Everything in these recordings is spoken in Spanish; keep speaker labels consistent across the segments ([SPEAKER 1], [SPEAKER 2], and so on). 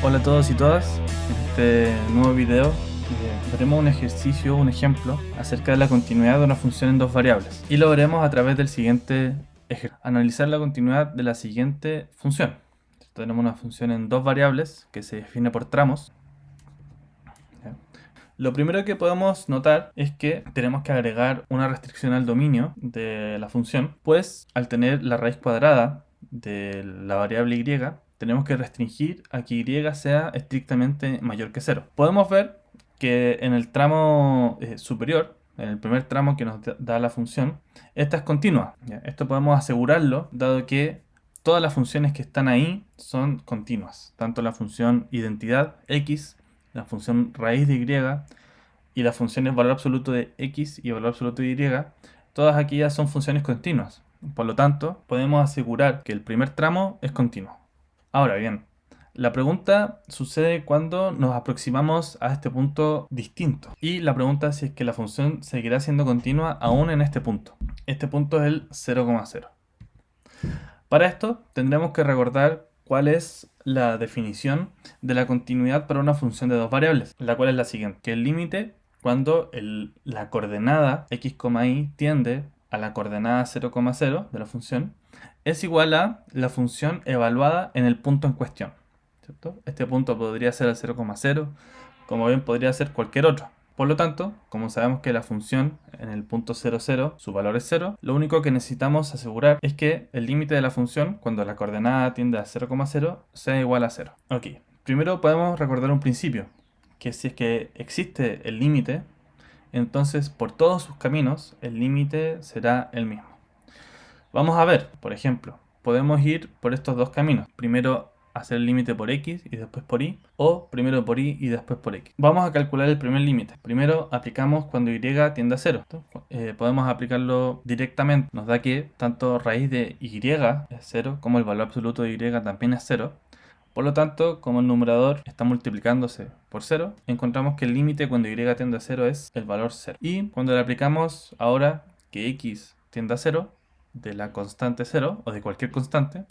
[SPEAKER 1] Hola a todos y todas, en este nuevo video veremos un ejercicio, un ejemplo acerca de la continuidad de una función en dos variables y lo veremos a través del siguiente ejercicio. Analizar la continuidad de la siguiente función. Tenemos una función en dos variables que se define por tramos. Lo primero que podemos notar es que tenemos que agregar una restricción al dominio de la función, pues al tener la raíz cuadrada de la variable y, tenemos que restringir a que y sea estrictamente mayor que 0. Podemos ver que en el tramo superior, en el primer tramo que nos da la función, esta es continua. Esto podemos asegurarlo, dado que todas las funciones que están ahí son continuas. Tanto la función identidad x, la función raíz de y las funciones valor absoluto de x y valor absoluto de y, todas aquellas son funciones continuas. Por lo tanto, podemos asegurar que el primer tramo es continuo. Ahora bien, la pregunta sucede cuando nos aproximamos a este punto distinto. Y la pregunta es si es que la función seguirá siendo continua aún en este punto. Este punto es el 0,0. Para esto tendremos que recordar cuál es la definición de la continuidad para una función de dos variables, la cual es la siguiente, que el límite cuando la coordenada x, y tiende a la coordenada 0,0 de la función es igual a la función evaluada en el punto en cuestión, ¿cierto? Este punto podría ser el 0,0, como bien podría ser cualquier otro. Por lo tanto, como sabemos que la función en el punto 0,0 su valor es 0, lo único que necesitamos asegurar es que el límite de la función cuando la coordenada tiende a 0,0 sea igual a 0. Ok, primero podemos recordar un principio, que si es que existe el límite, entonces por todos sus caminos el límite será el mismo. Vamos a ver, por ejemplo, podemos ir por estos dos caminos. Primero hacer el límite por x y después por y, o primero por y después por x. Vamos a calcular el primer límite. Primero aplicamos cuando y tiende a 0. Podemos aplicarlo directamente. Nos da que tanto raíz de y es 0 como el valor absoluto de y también es 0. Por lo tanto, como el numerador está multiplicándose por 0, encontramos que el límite cuando y tiende a 0 es el valor 0. Y cuando le aplicamos ahora que x tiende a 0, de la constante 0 o de cualquier constante,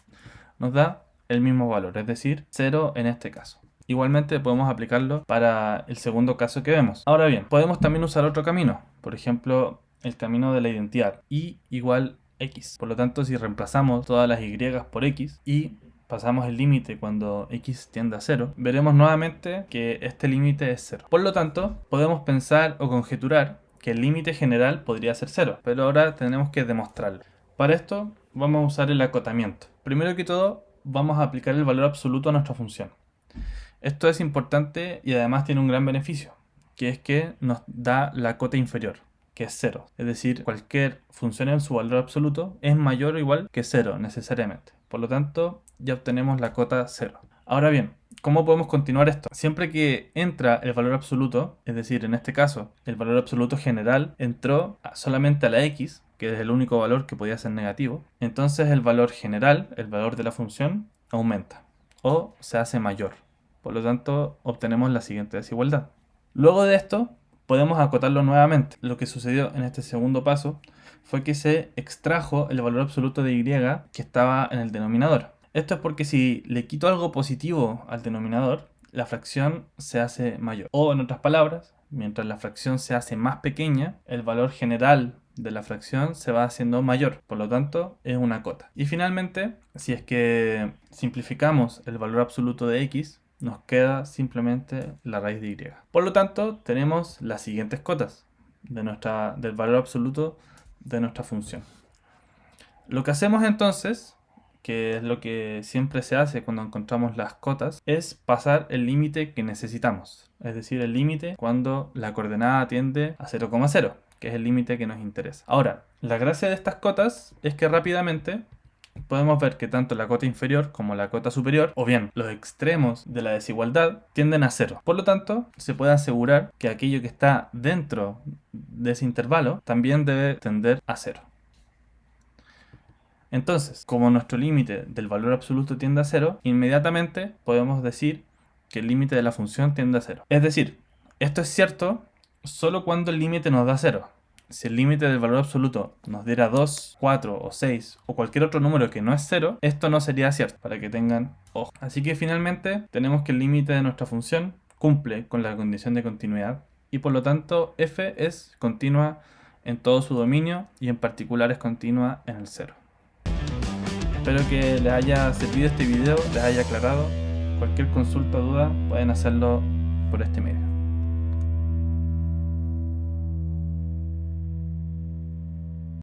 [SPEAKER 1] nos da el mismo valor, es decir, 0 en este caso. Igualmente podemos aplicarlo para el segundo caso que vemos. Ahora bien, podemos también usar otro camino, por ejemplo, el camino de la identidad, y igual x. Por lo tanto, si reemplazamos todas las y por x y pasamos el límite cuando x tiende a 0, veremos nuevamente que este límite es 0. Por lo tanto, podemos pensar o conjeturar que el límite general podría ser 0, pero ahora tenemos que demostrarlo. Para esto vamos a usar el acotamiento. Primero que todo, vamos a aplicar el valor absoluto a nuestra función. Esto es importante y además tiene un gran beneficio, que es que nos da la cota inferior, que es 0. Es decir, cualquier función en su valor absoluto es mayor o igual que 0 necesariamente. Por lo tanto, ya obtenemos la cota 0. Ahora bien, ¿cómo podemos continuar esto? Siempre que entra el valor absoluto, es decir, en este caso, el valor absoluto general entró solamente a la x, que es el único valor que podía ser negativo, entonces el valor general, el valor de la función, aumenta o se hace mayor. Por lo tanto, obtenemos la siguiente desigualdad. Luego de esto, podemos acotarlo nuevamente. Lo que sucedió en este segundo paso fue que se extrajo el valor absoluto de y que estaba en el denominador. Esto es porque si le quito algo positivo al denominador, la fracción se hace mayor. O en otras palabras, mientras la fracción se hace más pequeña, el valor general de la fracción se va haciendo mayor. Por lo tanto, es una cota. Y finalmente, si es que simplificamos el valor absoluto de x, nos queda simplemente la raíz de y. Por lo tanto, tenemos las siguientes cotas del valor absoluto de nuestra función. Lo que hacemos entonces, que es lo que siempre se hace cuando encontramos las cotas, es pasar el límite que necesitamos. Es decir, el límite cuando la coordenada tiende a 0,0, que es el límite que nos interesa. Ahora, la gracia de estas cotas es que rápidamente podemos ver que tanto la cota inferior como la cota superior, o bien los extremos de la desigualdad, tienden a 0. Por lo tanto, se puede asegurar que aquello que está dentro de ese intervalo también debe tender a 0. Entonces, como nuestro límite del valor absoluto tiende a 0, inmediatamente podemos decir que el límite de la función tiende a 0. Es decir, esto es cierto solo cuando el límite nos da 0. Si el límite del valor absoluto nos diera 2, 4 o 6 o cualquier otro número que no es 0, esto no sería cierto, para que tengan ojo. Así que finalmente tenemos que el límite de nuestra función cumple con la condición de continuidad y por lo tanto f es continua en todo su dominio y en particular es continua en el 0. Espero que les haya servido este video, les haya aclarado. Cualquier consulta o duda pueden hacerlo por este medio.